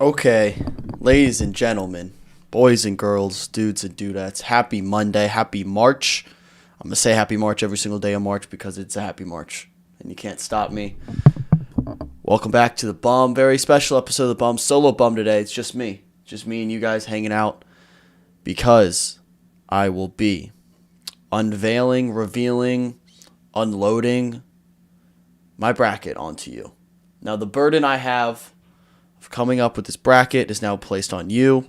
Okay, ladies and gentlemen, boys and girls, dudes and dudettes, happy Monday, happy March. I'm going to say happy March every single day of March because it's a happy March, and you can't stop me. Welcome back to The Bum, very special episode of The Bum, solo Bum today. It's just me and you guys hanging out because I will be unveiling, revealing, unloading my bracket onto you. Now, the burden I have coming up with this bracket is now placed on you.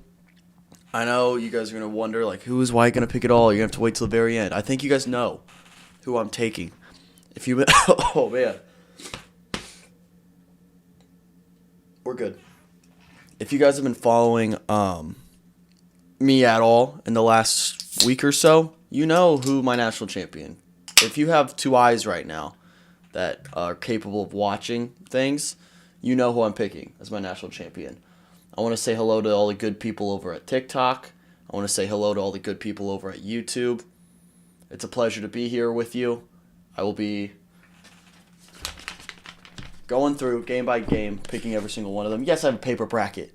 I know you guys are going to wonder, who is White going to pick it all? You're going to have to wait till the very end. I think you guys know who I'm taking. If you... Oh, man. We're good. If you guys have been following me at all in the last week or so, you know who my national champion. If you have two eyes right now that are capable of watching things, you know who I'm picking as my national champion. I want to say hello to all the good people over at TikTok. I want to say hello to all the good people over at YouTube. It's a pleasure to be here with you. I will be going through game by game, picking every single one of them. Yes, I have a paper bracket.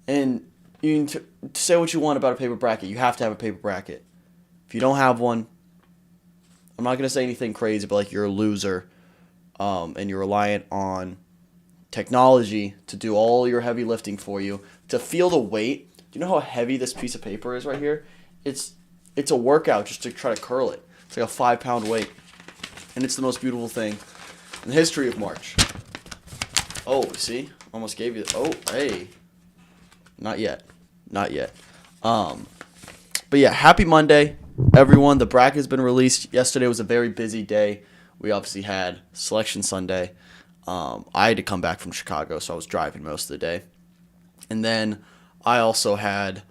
And you can say what you want about a paper bracket. You have to have a paper bracket. If you don't have one, I'm not going to say anything crazy, but you're a loser. And you're reliant on technology to do all your heavy lifting for you, to feel the weight. Do you know how heavy this piece of paper is right here? It's a workout just to try to curl it. It's like a 5-pound weight. And it's the most beautiful thing in the history of March. Oh, see? Almost gave you... Oh, hey. Not yet. Not yet. But yeah, happy Monday, everyone. The bracket has been released. Yesterday was a very busy day. We obviously had Selection Sunday. I had to come back from Chicago, so I was driving most of the day. And then I also had,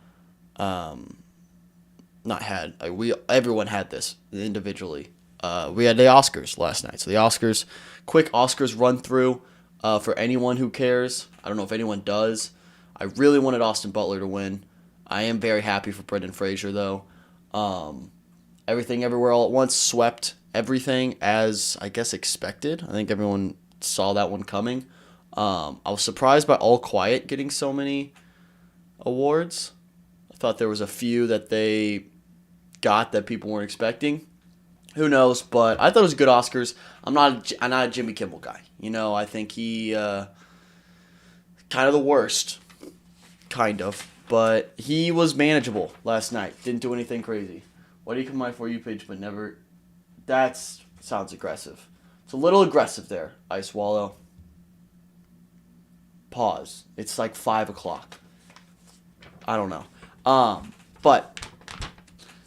everyone had this individually. We had the Oscars last night. So the Oscars, quick Oscars run through for anyone who cares. I don't know if anyone does. I really wanted Austin Butler to win. I am very happy for Brendan Fraser, though. Everything Everywhere All at Once swept everything as, I guess, expected. I think everyone saw that one coming. I was surprised by All Quiet getting so many awards. I thought there was a few that they got that people weren't expecting. Who knows? But I thought it was a good Oscars. I'm not a Jimmy Kimmel guy. I think he kind of the worst, kind of. But he was manageable last night. Didn't do anything crazy. Why do you come on my For You page but never... That sounds aggressive. It's a little aggressive there, Ice Wallow. Pause. It's like 5 o'clock. I don't know. But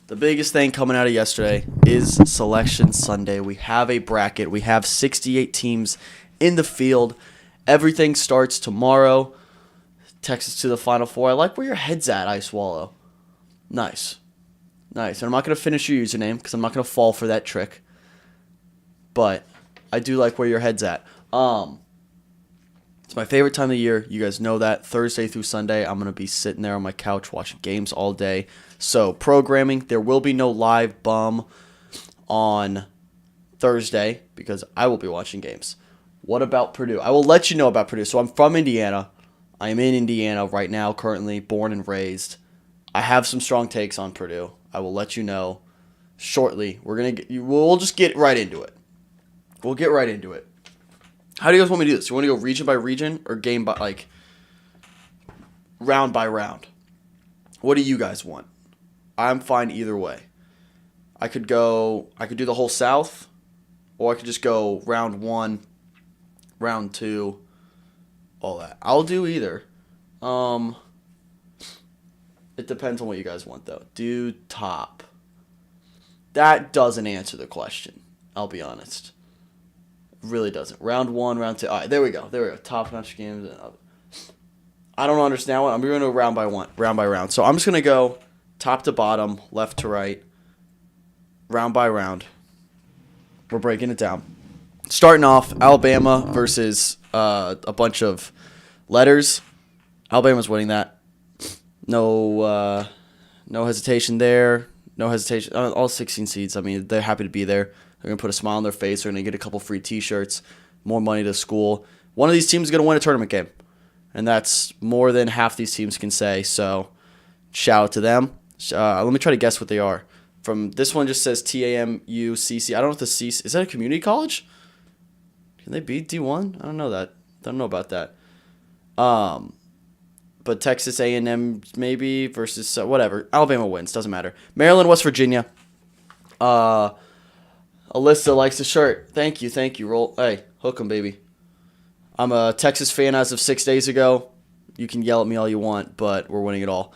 the biggest thing coming out of yesterday is Selection Sunday. We have a bracket. We have 68 teams in the field. Everything starts tomorrow. Texas to the Final Four. I like where your head's at, Ice Wallow. Nice. Nice. And I'm not going to finish your username because I'm not going to fall for that trick. But I do like where your head's at. It's my favorite time of the year. You guys know that. Thursday through Sunday, I'm going to be sitting there on my couch watching games all day. So programming, there will be no live bum on Thursday because I will be watching games. What about Purdue? I will let you know about Purdue. So I'm from Indiana. I am in Indiana right now, currently born and raised. I have some strong takes on Purdue. I will let you know shortly. We'll just get right into it. We'll get right into it. How do you guys want me to do this? You want to go region by region or game by round by round? What do you guys want? I'm fine either way. I could do the whole South, or I could just go round 1, round 2, all that. I'll do either. It depends on what you guys want, though. Do top. That doesn't answer the question. I'll be honest. It really doesn't. Round 1, round 2. All right, there we go. Top-notch games. I don't understand what. I'm going to go round by round. So I'm just going to go top to bottom, left to right, round by round. We're breaking it down. Starting off, Alabama versus a bunch of letters. Alabama's winning that. No hesitation there. No hesitation. All 16 seeds, they're happy to be there. They're going to put a smile on their face. They're going to get a couple free T-shirts, more money to school. One of these teams is going to win a tournament game. and that's more than half these teams can say. So shout out to them. Let me try to guess what they are. From this one, just says TAMUCC. I don't know if the C is that a community college. Can they be D1? I don't know that. Don't know about that. But Texas A&M maybe versus whatever. Alabama wins. Doesn't matter. Maryland, West Virginia. Alyssa likes the shirt. Thank you. Roll. Hey, hook 'em, baby. I'm a Texas fan as of 6 days ago. You can yell at me all you want, but we're winning it all.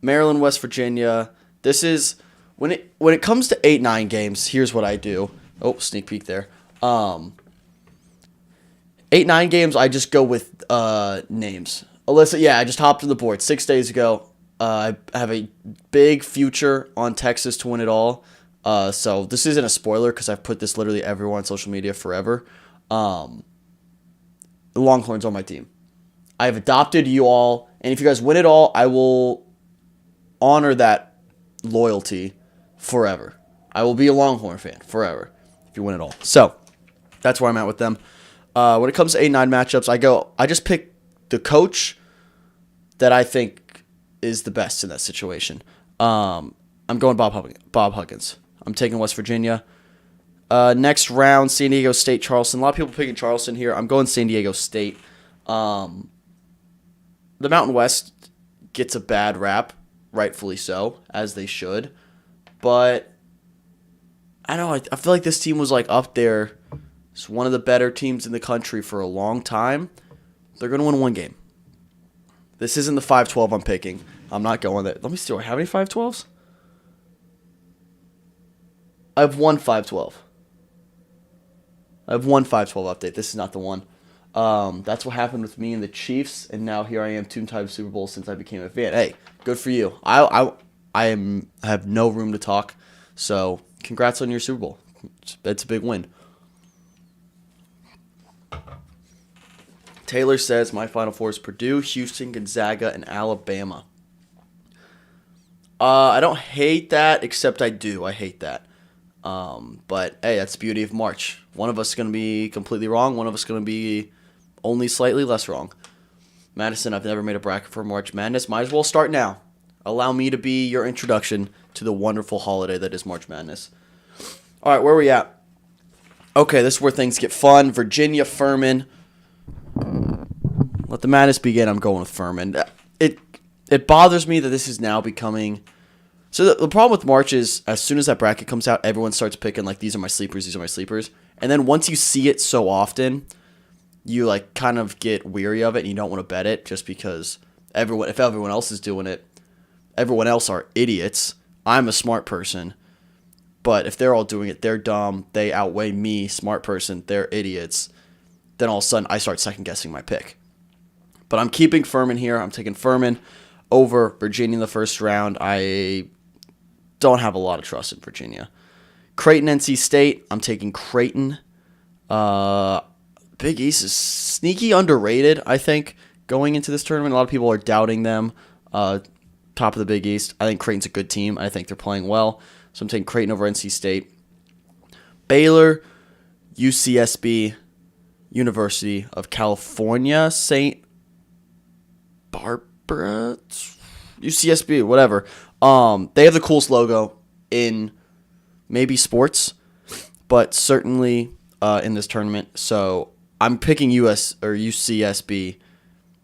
Maryland, West Virginia. This is when it comes to 8-9 games. Here's what I do. Oh, sneak peek there. 8-9 games. I just go with names. Alyssa, yeah, I just hopped on the board 6 days ago. I have a big future on Texas to win it all. So this isn't a spoiler because I've put this literally everywhere on social media forever. The Longhorns are my team. I have adopted you all, and if you guys win it all, I will honor that loyalty forever. I will be a Longhorn fan forever if you win it all. So that's where I'm at with them. When it comes to 8-9 matchups, I just pick the coach that I think is the best in that situation. I'm going Bob Huggins. I'm taking West Virginia. Next round, San Diego State, Charleston. A lot of people picking Charleston here. I'm going San Diego State. The Mountain West gets a bad rap, rightfully so, as they should. But I don't know. I feel like this team was like up there. It's one of the better teams in the country for a long time. They're going to win one game. This isn't the 5-12 I'm picking. I'm not going there. Let me see. Do I have any 5-12s? I have one 5-12. I have one 5-12 update. This is not the one. That's what happened with me and the Chiefs, and now here I am 2-time Super Bowl since I became a fan. Hey, good for you. I have no room to talk, so congrats on your Super Bowl. It's a big win. Taylor says my Final Four is Purdue, Houston, Gonzaga, and Alabama. I don't hate that, except I do. I hate that. But hey, that's the beauty of March. One of us is going to be completely wrong. One of us is going to be only slightly less wrong. Madison, I've never made a bracket for March Madness. Might as well start now. Allow me to be your introduction to the wonderful holiday that is March Madness. All right, where are we at? Okay, this is where things get fun. Virginia, Furman. Let the madness begin. I'm going with Furman. It bothers me that this is now becoming... So the problem with March is as soon as that bracket comes out, everyone starts picking, like, these are my sleepers, these are my sleepers. And then once you see it so often, you, like, kind of get weary of it and you don't want to bet it just because if everyone else is doing it, everyone else are idiots. I'm a smart person. But if they're all doing it, they're dumb. They outweigh me, smart person. They're idiots. Then all of a sudden, I start second-guessing my pick. But I'm keeping Furman here. I'm taking Furman over Virginia in the first round. I don't have a lot of trust in Virginia. Creighton, NC State. I'm taking Creighton. Big East is sneaky underrated, I think, going into this tournament. A lot of people are doubting them. Top of the Big East. I think Creighton's a good team. I think they're playing well. So I'm taking Creighton over NC State. Baylor, UCSB, University of California, St. Barbara, UCSB, whatever. They have the coolest logo in maybe sports, but certainly in this tournament. So I'm picking UCSB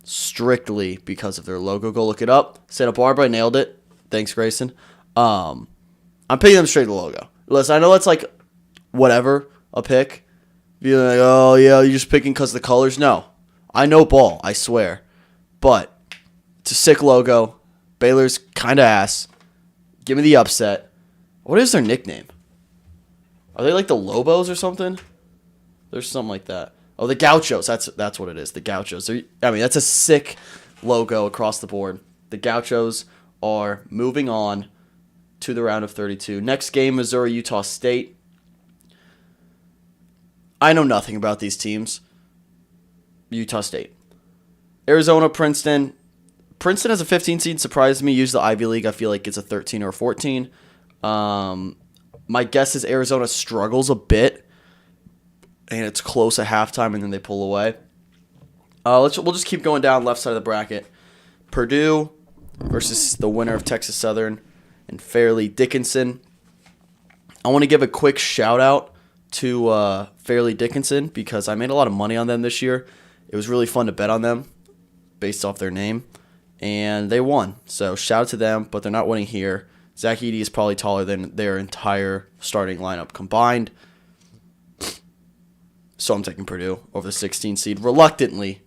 strictly because of their logo. Go look it up. Santa Barbara, nailed it. Thanks, Grayson. I'm picking them straight to the logo. Listen, I know that's like whatever a pick. Be like, oh yeah, you're just picking because of the colors. No, I know ball. I swear, but it's a sick logo. Baylor's kind of ass. Give me the upset. What is their nickname? Are they like the Lobos or something? There's something like that. Oh, the Gauchos. That's what it is. The Gauchos. That's a sick logo across the board. The Gauchos are moving on to the round of 32. Next game, Missouri, Utah State. I know nothing about these teams. Utah State. Arizona, Princeton. Princeton has a 15 seed. Surprised me. Usually the Ivy League, I feel like it's a 13 or a 14. My guess is Arizona struggles a bit, and it's close at halftime, and then they pull away. We'll just keep going down left side of the bracket. Purdue versus the winner of Texas Southern and Fairleigh Dickinson. I want to give a quick shout out to Fairleigh Dickinson because I made a lot of money on them this year. It was really fun to bet on them based off their name, and they won. So shout out to them, but they're not winning here. Zach Edey is probably taller than their entire starting lineup combined. So I'm taking Purdue over the 16 seed. Reluctantly,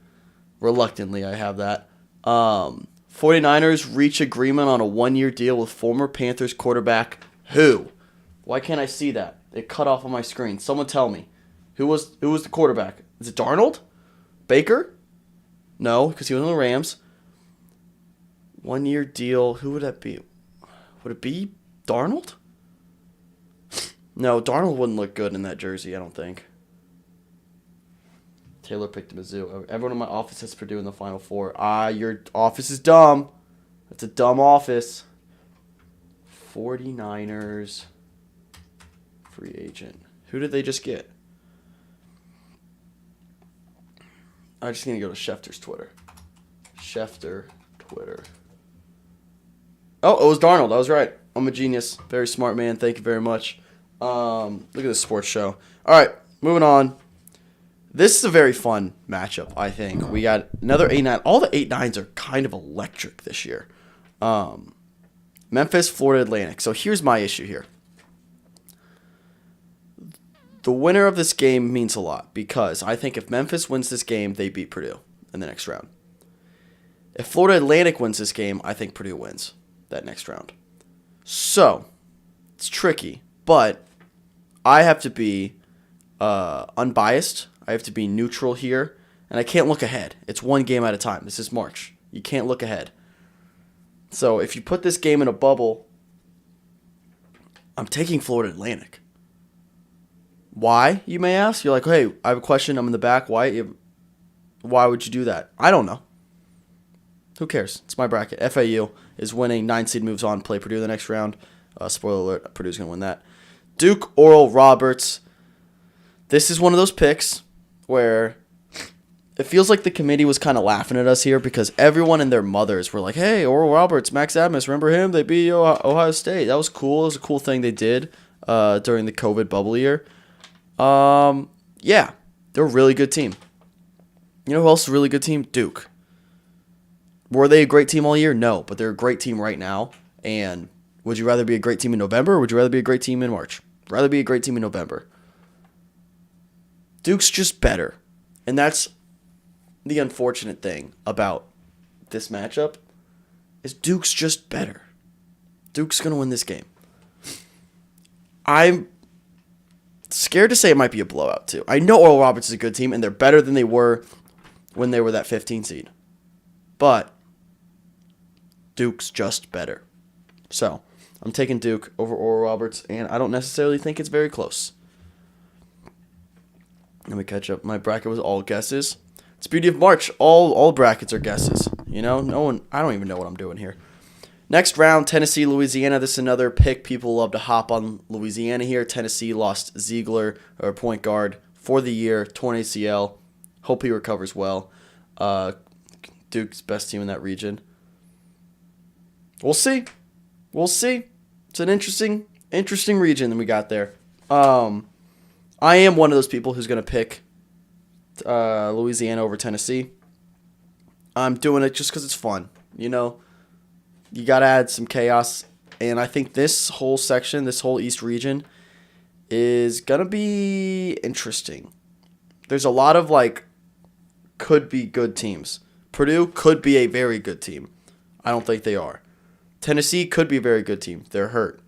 I have that. 49ers reach agreement on a 1-year deal with former Panthers quarterback who? Why can't I see that? It cut off on my screen. Someone tell me. Who was the quarterback? Is it Darnold? Baker? No, because he was on the Rams. 1-year deal. Who would that be? Would it be Darnold? No, Darnold wouldn't look good in that jersey, I don't think. Taylor picked Mizzou. Everyone in my office has Purdue in the Final Four. Your office is dumb. That's a dumb office. 49ers free agent. Who did they just get? I just need to go to Schefter's Twitter. Schefter Twitter. Oh, it was Darnold. I was right. I'm a genius. Very smart man. Thank you very much. Look at this sports show. All right, moving on. This is a very fun matchup, I think. We got another 8-9. All the 8-9s are kind of electric this year. Memphis, Florida Atlantic. So here's my issue here. The winner of this game means a lot because I think if Memphis wins this game, they beat Purdue in the next round. If Florida Atlantic wins this game, I think Purdue wins that next round. So, it's tricky, but I have to be unbiased. I have to be neutral here, and I can't look ahead. It's one game at a time. This is March. You can't look ahead. So if you put this game in a bubble, I'm taking Florida Atlantic. Why, you may ask? You're like, hey, I have a question. I'm in the back. Why would you do that? I don't know. Who cares? It's my bracket. FAU is winning. 9 seed moves on. Play Purdue the next round. Spoiler alert, Purdue's going to win that. Duke, Oral Roberts. This is one of those picks where it feels like the committee was kind of laughing at us here because everyone and their mothers were like, hey, Oral Roberts, Max Adams, remember him? They beat Ohio State. That was cool. It was a cool thing they did during the COVID bubble year. Yeah, they're a really good team. You know who else is a really good team? Duke. Were they a great team all year? No, but they're a great team right now. And would you rather be a great team in November or would you rather be a great team in March? Rather be a great team in November. Duke's just better. And that's the unfortunate thing about this matchup is Duke's just better. Duke's going to win this game. I'm scared to say it might be a blowout, too. I know Oral Roberts is a good team, and they're better than they were when they were that 15 seed. But Duke's just better. So, I'm taking Duke over Oral Roberts, and I don't necessarily think it's very close. Let me catch up. My bracket was all guesses. It's the beauty of March. All brackets are guesses. You know, I don't even know what I'm doing here. Next round, Tennessee, Louisiana. This is another pick. People love to hop on Louisiana here. Tennessee lost Ziegler, or point guard, for the year, torn ACL. Hope he recovers well. Duke's best team in that region. We'll see. It's an interesting region that we got there. I am one of those people who's going to pick Louisiana over Tennessee. I'm doing it just because it's fun. You know, you got to add some chaos. And I think this whole section, this whole East region, is going to be interesting. There's a lot of, could be good teams. Purdue could be a very good team. I don't think they are. Tennessee could be a very good team. They're hurt.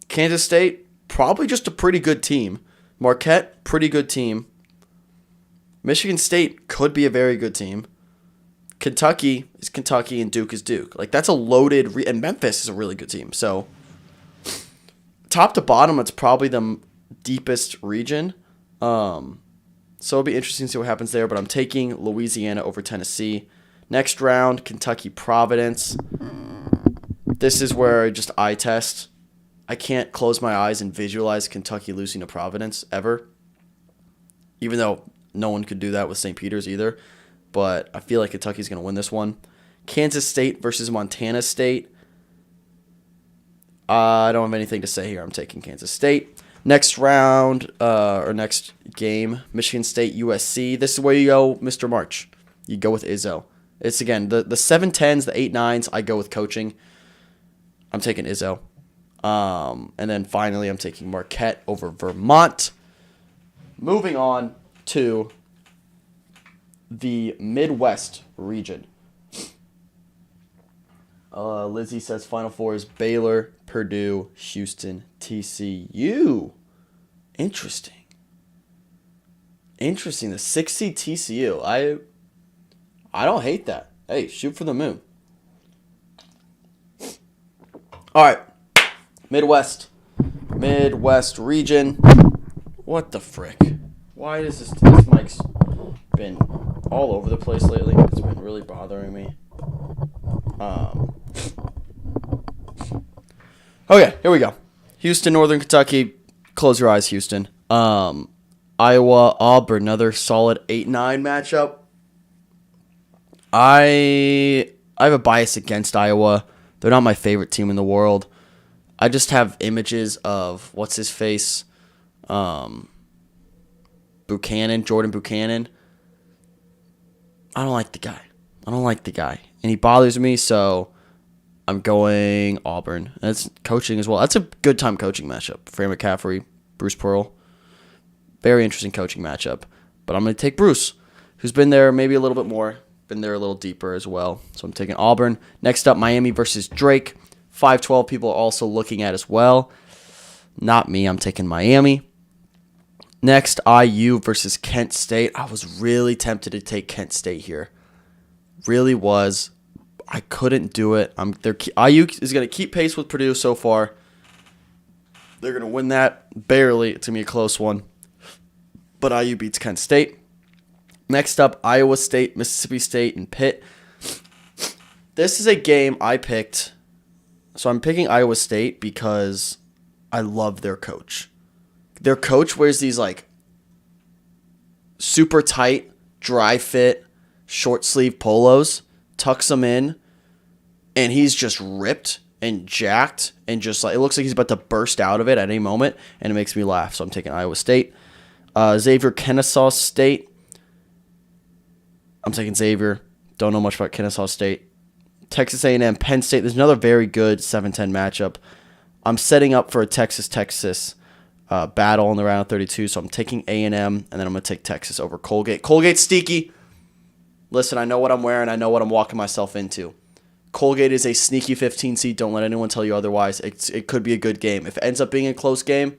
Kansas State, probably just a pretty good team. Marquette, pretty good team. Michigan State could be a very good team. Kentucky is Kentucky and Duke is Duke. That's a loaded... and Memphis is a really good team. So, top to bottom, it's probably the deepest region. So, it'll be interesting to see what happens there. But I'm taking Louisiana over Tennessee. Next round, Kentucky Providence. This is where I just eye test. I can't close my eyes and visualize Kentucky losing to Providence ever. Even though no one could do that with St. Peter's either. but I feel like Kentucky's going to win this one. Kansas State versus Montana State. I don't have anything to say here. I'm taking Kansas State. Next round, or next game, Michigan State, USC. This is where you go, Mr. March. You go with Izzo. It's, again, the 7-10s, the 8-9s, I go with coaching. I'm taking Izzo. And then finally, I'm taking Marquette over Vermont. Moving on to the Midwest region. Lizzie says Final Four is Baylor, Purdue, Houston, TCU. Interesting. The 6 seed TCU. I don't hate that. Hey, shoot for the moon. All right. Midwest region. What the frick? Why does this mic's been all over the place lately? It's been really bothering me. Okay, here we go. Houston, Northern Kentucky. Close your eyes, Houston. Iowa, Auburn, another solid 8-9 matchup. I have a bias against Iowa. They're not my favorite team in the world. I just have images of what's his face, Jordan Buchanan. I don't like the guy, and he bothers me. So I'm going Auburn. That's coaching as well. That's a good time coaching matchup. Fran McCaffrey, Bruce Pearl. Very interesting coaching matchup. But I'm going to take Bruce, who's been there maybe a little bit more, been there a little deeper as well. So I'm taking Auburn. Next up, Miami versus Drake. 5-12 people are also looking at as well. Not me. I'm taking Miami. Next, IU versus Kent State. I was really tempted to take Kent State here. Really was. I couldn't do it. IU is going to keep pace with Purdue so far. They're going to win that barely. It's going to be a close one. But IU beats Kent State. Next up, Iowa State, Mississippi State, and Pitt. This is a game I picked. So I'm picking Iowa State because I love their coach. Their coach wears these like super tight, dry fit, short sleeve polos, tucks them in, and he's just ripped and jacked and just like it looks like he's about to burst out of it at any moment, and it makes me laugh. So I'm taking Iowa State. Xavier, Kennesaw State. I'm taking Xavier. Don't know much about Kennesaw State. Texas A&M, Penn State. There's another very good 7-10 matchup. I'm setting up for a Texas battle in the round of 32, so I'm taking A&M, and then I'm going to take Texas over Colgate. Colgate's sneaky. Listen, I know what I'm wearing. I know what I'm walking myself into. Colgate is a sneaky 15 seed. Don't let anyone tell you otherwise. It could be a good game. If it ends up being a close game,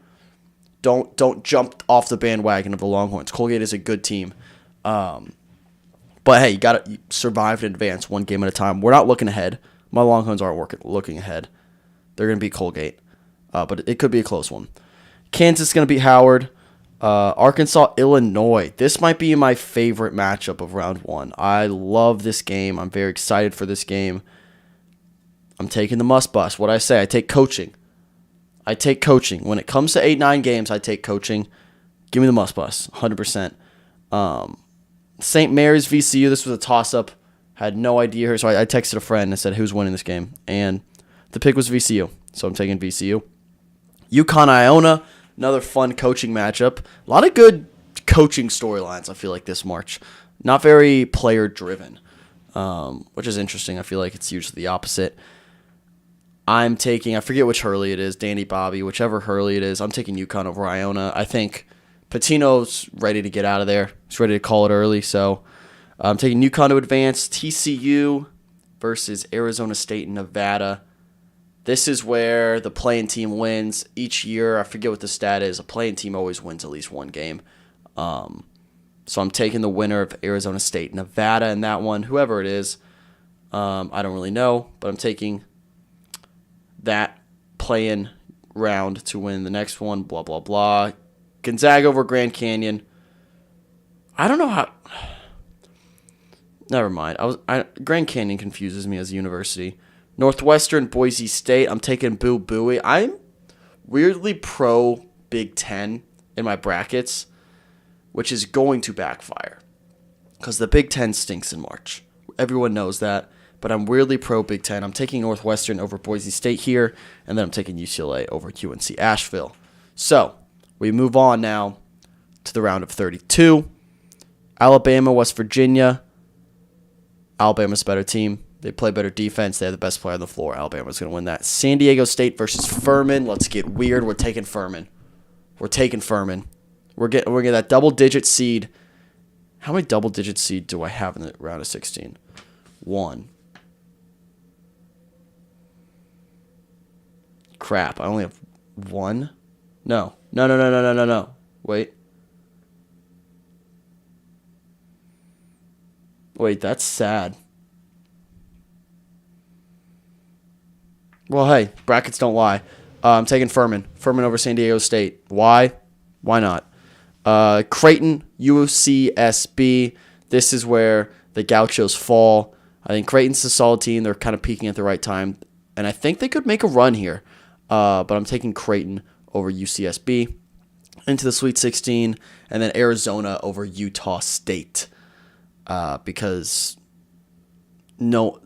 don't jump off the bandwagon of the Longhorns. Colgate is a good team. But hey, you got to survive and advance one game at a time. We're not looking ahead. My Longhorns aren't looking ahead. They're going to beat Colgate. But it could be a close one. Kansas is going to beat Howard. Arkansas, Illinois. This might be my favorite matchup of round one. I love this game. I'm very excited for this game. I'm taking the must bust. What I say, I take coaching. When it comes to 8-9 games, I take coaching. Give me the must bust, 100%. St. Mary's, VCU. This was a toss-up. Had no idea here, so I texted a friend and said, who's winning this game? And the pick was VCU, so I'm taking VCU. UConn, Iona. Another fun coaching matchup. A lot of good coaching storylines, I feel like, this March. Not very player-driven, which is interesting. I feel like it's usually the opposite. I'm taking, I forget which Hurley it is, Danny Bobby, whichever Hurley it is. I'm taking UConn over Iona. I think Patino's ready to get out of there. He's ready to call it early, so I'm taking UConn to advance. TCU versus Arizona State and Nevada. This is where the play-in team wins. Each year, I forget what the stat is, a play-in team always wins at least one game. So I'm taking the winner of Arizona State, Nevada in that one, whoever it is. I don't really know, but I'm taking that play-in round to win the next one, blah, blah, blah. Gonzaga over Grand Canyon. I don't know how... Never mind. Grand Canyon confuses me as a university. Northwestern, Boise State. I'm taking Boo Buie. I'm weirdly pro Big Ten in my brackets, which is going to backfire. because the Big Ten stinks in March. Everyone knows that, but I'm weirdly pro Big Ten. I'm taking Northwestern over Boise State here, and then I'm taking UCLA over UNC Asheville. So we move on now to the round of 32. Alabama, West Virginia. Alabama's a better team. They play better defense. They have the best player on the floor. Alabama's going to win that. San Diego State versus Furman. Let's get weird. We're taking Furman. We're getting that double-digit seed. How many double-digit seed do I have in the round of 16? 1. Crap. I only have 1. No. Wait, that's sad. Well, hey, brackets don't lie. I'm taking Furman. Furman over San Diego State. Why? Why not? Creighton, UCSB. This is where the Gauchos fall. I think Creighton's a solid team. They're kind of peaking at the right time. And I think they could make a run here. But I'm taking Creighton over UCSB into the Sweet 16. And then Arizona over Utah State. Because, no,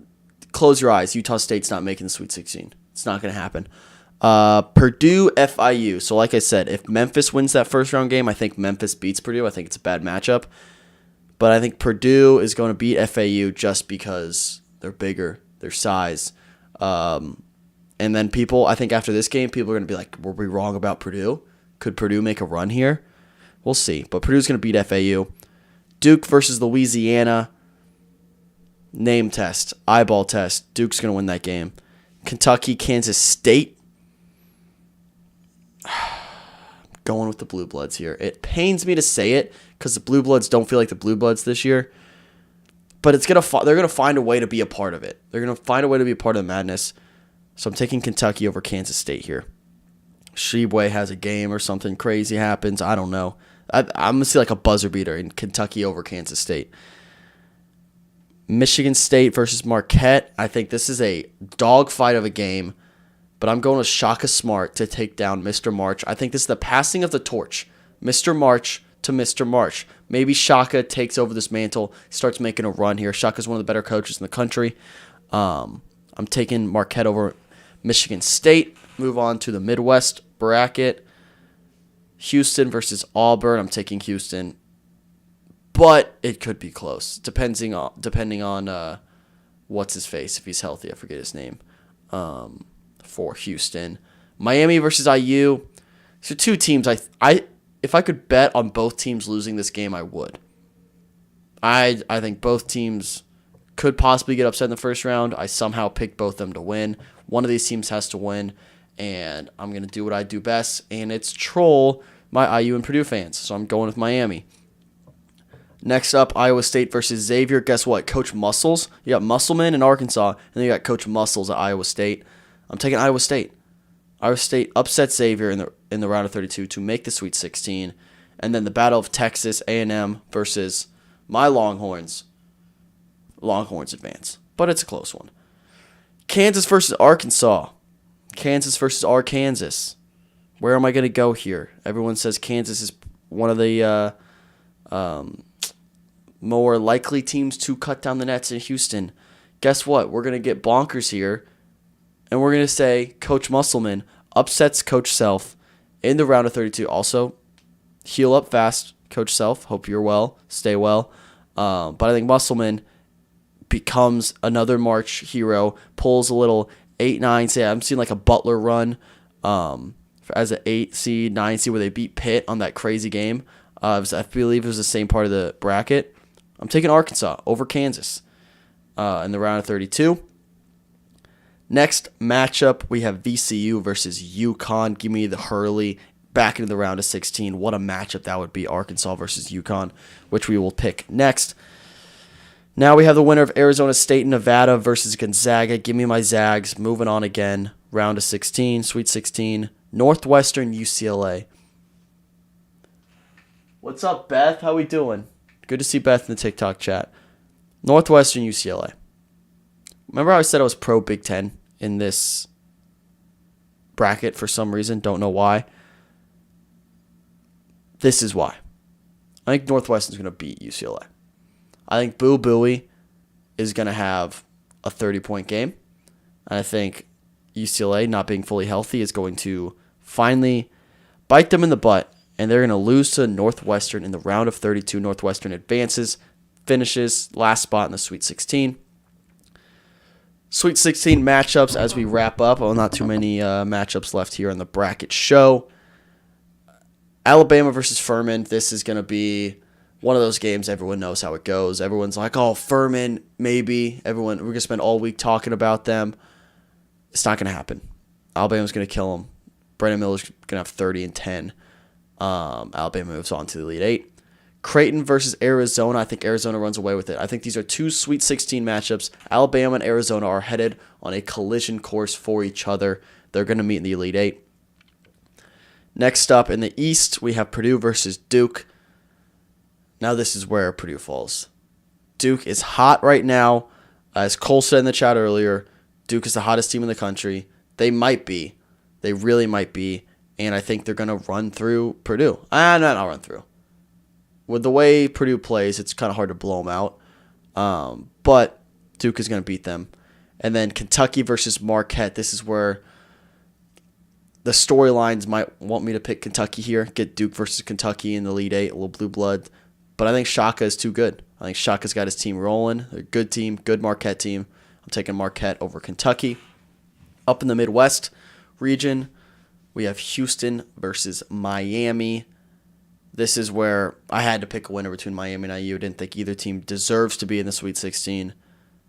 close your eyes. Utah State's not making the Sweet 16. It's not going to happen. Purdue, FIU. So like I said, if Memphis wins that first round game, I think Memphis beats Purdue. I think it's a bad matchup. But I think Purdue is going to beat FAU just because they're bigger, their size. And then I think after this game, people are going to be like, were we wrong about Purdue? Could Purdue make a run here? We'll see. But Purdue's going to beat FAU. Duke versus Louisiana. Name test, eyeball test. Duke's going to win that game. Kentucky, Kansas State. Going with the Blue Bloods here. It pains me to say it because the Blue Bloods don't feel like the Blue Bloods this year. But they're gonna find a way to be a part of it. They're gonna find a way to be a part of the madness. So I'm taking Kentucky over Kansas State here. Sheboy has a game or something crazy happens. I don't know. I'm gonna see like a buzzer beater in Kentucky over Kansas State. Michigan State versus Marquette. I think this is a dogfight of a game, but I'm going with Shaka Smart to take down Mr. March. I think this is the passing of the torch. Mr. March to Mr. March. Maybe Shaka takes over this mantle, starts making a run here. Shaka's one of the better coaches in the country. I'm taking Marquette over Michigan State. Move on to the Midwest bracket. Houston versus Auburn. I'm taking Houston. But it could be close, depending on what's his face, if he's healthy. I forget his name. For Houston, Miami versus IU. So two teams. If I could bet on both teams losing this game, I would. I think both teams could possibly get upset in the first round. I somehow picked both of them to win. One of these teams has to win, and I'm gonna do what I do best, and it's troll my IU and Purdue fans. So I'm going with Miami. Next up, Iowa State versus Xavier. Guess what? Coach Muscles. You got Musselman in Arkansas, and then you got Coach Muscles at Iowa State. I'm taking Iowa State. Iowa State upsets Xavier in the round of 32 to make the Sweet 16. And then the Battle of Texas A&M versus my Longhorns. Longhorns advance, but it's a close one. Kansas versus Arkansas. Kansas versus Arkansas. Where am I going to go here? Everyone says Kansas is one of the more likely teams to cut down the nets in Houston. Guess what? We're going to get bonkers here, and we're going to say Coach Musselman upsets Coach Self in the round of 32. Also, heal up fast, Coach Self. Hope you're well. Stay well. But I think Musselman becomes another March hero, pulls a little 8-9 seed. I'm seeing like a Butler run as an 8 seed, 9 seed where they beat Pitt on that crazy game. I believe it was the same part of the bracket. I'm taking Arkansas over Kansas in the round of 32. Next matchup, we have VCU versus UConn. Give me the Hurley back into the round of 16. What a matchup that would be, Arkansas versus UConn, which we will pick next. Now we have the winner of Arizona State and Nevada versus Gonzaga. Give me my Zags. Moving on again. Round of 16, Sweet 16. Northwestern, UCLA. What's up, Beth? How we doing? Good to see Beth in the TikTok chat. Northwestern, UCLA. Remember how I said I was pro Big Ten in this bracket for some reason? Don't know why. This is why. I think Northwestern's going to beat UCLA. I think Boo Buie is going to have a 30-point game. And I think UCLA, not being fully healthy, is going to finally bite them in the butt, and they're going to lose to Northwestern in the round of 32. Northwestern advances, finishes last spot in the Sweet 16. Sweet 16 matchups as we wrap up. Oh, not too many matchups left here on the bracket show. Alabama versus Furman. This is going to be one of those games everyone knows how it goes. Everyone's like, oh, Furman, maybe. We're going to spend all week talking about them. It's not going to happen. Alabama's going to kill them. Brandon Miller's going to have 30 and 10. Alabama moves on to the Elite Eight. Creighton versus Arizona. I think Arizona runs away with it. I think these are two Sweet 16 matchups. Alabama and Arizona are headed on a collision course for each other. They're going to meet in the Elite Eight. Next up in the East, we have Purdue versus Duke. Now this is where Purdue falls. Duke is hot right now. As Cole said in the chat earlier, Duke is the hottest team in the country. They might be. They really might be. And I think they're going to run through Purdue. Not run through. With the way Purdue plays, it's kind of hard to blow them out. But Duke is going to beat them. And then Kentucky versus Marquette. This is where the storylines might want me to pick Kentucky here. Get Duke versus Kentucky in the Elite Eight, a little blue blood. But I think Shaka is too good. I think Shaka's got his team rolling. They're a good team, good Marquette team. I'm taking Marquette over Kentucky. Up in the Midwest region, we have Houston versus Miami. This is where I had to pick a winner between Miami and IU. Didn't think either team deserves to be in the Sweet 16,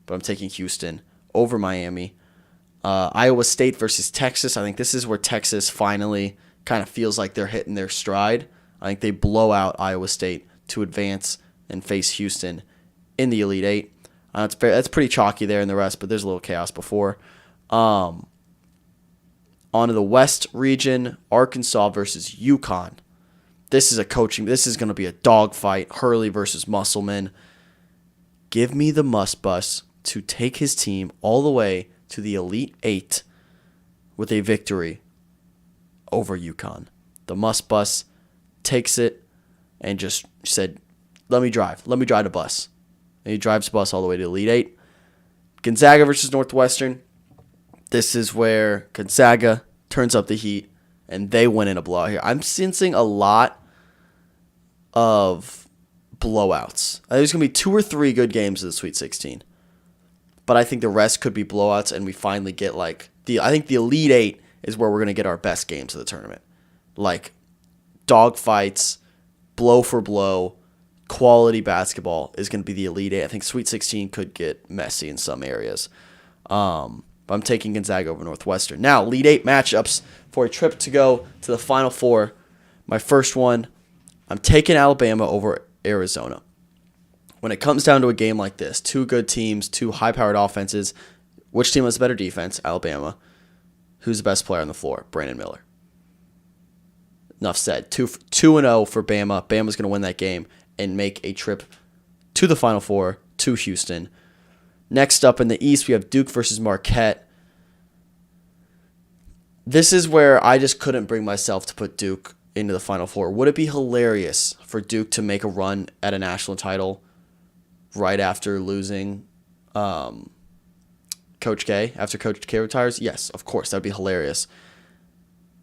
but I'm taking Houston over Miami. Iowa State versus Texas. I think this is where Texas finally kind of feels like they're hitting their stride. I think they blow out Iowa State to advance and face Houston in the Elite Eight. That's pretty chalky there in the rest, but there's a little chaos before. On to the West region, Arkansas versus UConn. This is going to be a dogfight. Hurley versus Musselman. Give me the Muss Bus to take his team all the way to the Elite Eight with a victory over UConn. The Muss Bus takes it and just said, let me drive the bus. And he drives the bus all the way to Elite Eight. Gonzaga versus Northwestern. This is where Gonzaga turns up the heat and they win in a blowout here. I'm sensing a lot of blowouts. I think there's going to be 2 or 3 good games in the Sweet 16. But I think the rest could be blowouts, and we finally get I think the Elite Eight is where we're going to get our best games of the tournament. Like dog fights, blow for blow, quality basketball is going to be the Elite Eight. I think Sweet 16 could get messy in some areas. But I'm taking Gonzaga over Northwestern. Now, Elite Eight matchups for a trip to go to the Final Four. My first one, I'm taking Alabama over Arizona. When it comes down to a game like this, 2 good teams, 2 high-powered offenses, which team has better defense? Alabama. Who's the best player on the floor? Brandon Miller. Enough said. 2-0 for Bama. Bama's going to win that game and make a trip to the Final Four to Houston. Next up in the East, we have Duke versus Marquette. This is where I just couldn't bring myself to put Duke into the Final Four. Would it be hilarious for Duke to make a run at a national title right after losing Coach K, after Coach K retires? Yes, of course, that would be hilarious.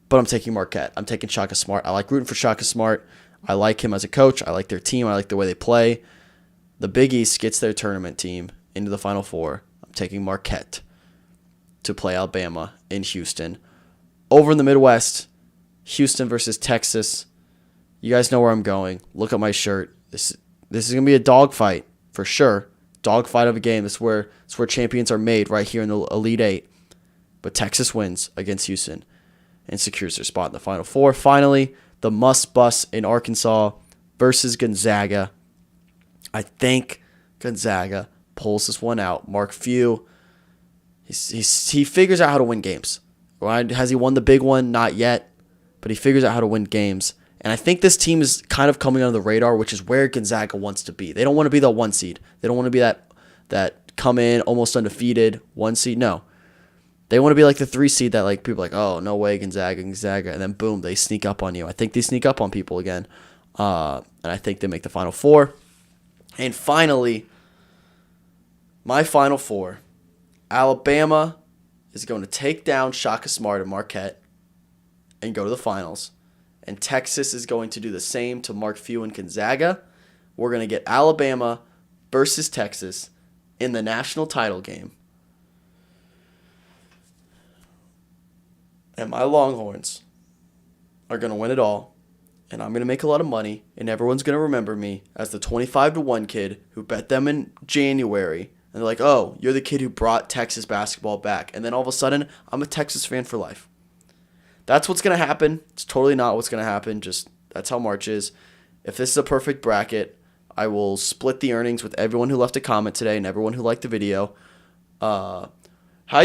But I'm taking Marquette. I'm taking Shaka Smart. I like rooting for Shaka Smart. I like him as a coach. I like their team. I like the way they play. The Big East gets their tournament team into the Final Four. I'm taking Marquette to play Alabama in Houston. Over in the Midwest, Houston versus Texas. You guys know where I'm going. Look at my shirt. This is going to be a dogfight for sure. Dogfight of a game. This is where champions are made, right here in the Elite Eight. But Texas wins against Houston and secures their spot in the Final Four. Finally, the Muss Bus in Arkansas versus Gonzaga. I think Gonzaga pulls this one out. Mark Few, he figures out how to win games. Right? Has he won the big one? Not yet, but he figures out how to win games. And I think this team is kind of coming under the radar, which is where Gonzaga wants to be. They don't want to be the 1 seed. They don't want to be that come in almost undefeated 1 seed. No. They want to be like the 3 seed that like people are like, oh, no way, Gonzaga. And then boom, they sneak up on you. I think they sneak up on people again. And I think they make the Final Four. And finally, my Final Four. Alabama is going to take down Shaka Smart and Marquette and go to the finals. And Texas is going to do the same to Mark Few and Gonzaga. We're going to get Alabama versus Texas in the national title game. And my Longhorns are going to win it all. And I'm going to make a lot of money. And everyone's going to remember me as the 25-1 kid who bet them in January. And they're like, oh, you're the kid who brought Texas basketball back. And then all of a sudden, I'm a Texas fan for life. That's what's going to happen. It's totally not what's going to happen. Just that's how March is. If this is a perfect bracket, I will split the earnings with everyone who left a comment today and everyone who liked the video. Hi,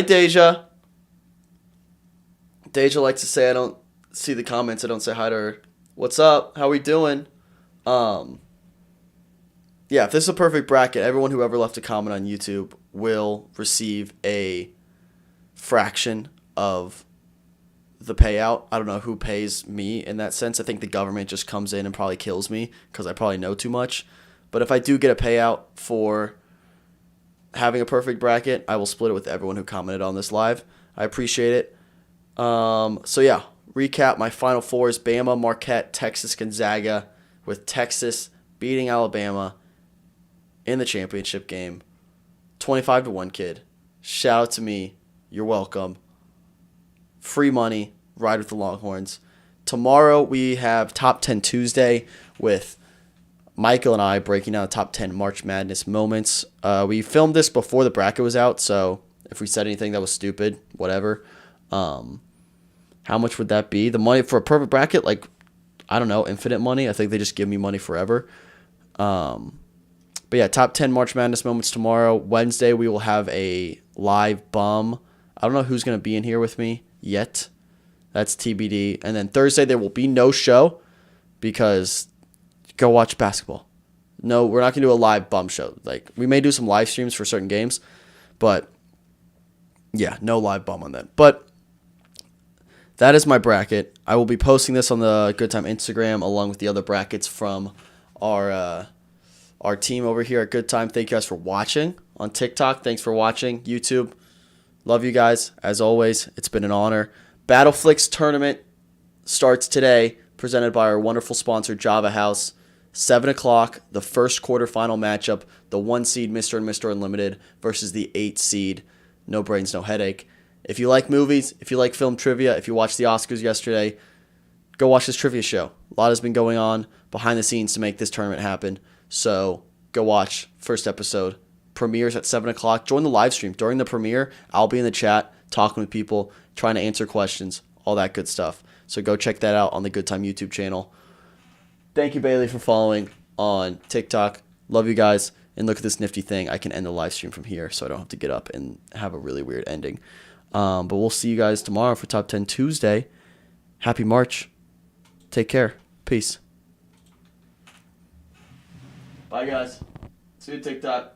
Deja. Deja likes to say I don't see the comments. I don't say hi to her. What's up? How we doing? Yeah, if this is a perfect bracket, everyone who ever left a comment on YouTube will receive a fraction of the payout. I don't know who pays me in that sense. I think the government just comes in and probably kills me because I probably know too much. But if I do get a payout for having a perfect bracket, I will split it with everyone who commented on this live. I appreciate it. So yeah, recap. My Final Four is Bama, Marquette, Texas, Gonzaga, with Texas beating Alabama in the championship game. 25-1 kid. Shout out to me. You're welcome. Free money. Ride with the Longhorns. Tomorrow we have Top 10 Tuesday with Michael and I breaking down the top 10 March Madness moments. We filmed this before the bracket was out, so if we said anything that was stupid, whatever. How much would that be? The money for a perfect bracket, like, I don't know, infinite money. I think they just give me money forever. But yeah, top 10 March Madness moments tomorrow. Wednesday, we will have a live bum. I don't know who's going to be in here with me yet. That's TBD. And then Thursday, there will be no show because go watch basketball. No, we're not going to do a live bum show. Like, we may do some live streams for certain games, but yeah, no live bum on that. But that is my bracket. I will be posting this on the Good Time Instagram along with the other brackets from our team over here at Good Time. Thank you guys for watching on TikTok. Thanks for watching YouTube. Love you guys. As always, it's been an honor. Battleflix tournament starts today, presented by our wonderful sponsor, Java House. 7 o'clock, the first quarterfinal matchup, the 1 seed Mr. and Mr. Unlimited versus the 8 seed No Brains, No Headache. If you like movies, if you like film trivia, if you watched the Oscars yesterday, go watch this trivia show. A lot has been going on behind the scenes to make this tournament happen. So go watch first episode. Premieres at 7 o'clock. Join the live stream. During the premiere, I'll be in the chat talking with people, trying to answer questions, all that good stuff. So go check that out on the Good Time YouTube channel. Thank you, Bailey, for following on TikTok. Love you guys. And look at this nifty thing. I can end the live stream from here so I don't have to get up and have a really weird ending. But we'll see you guys tomorrow for Top 10 Tuesday. Happy March. Take care. Peace. Bye, guys. See you TikTok.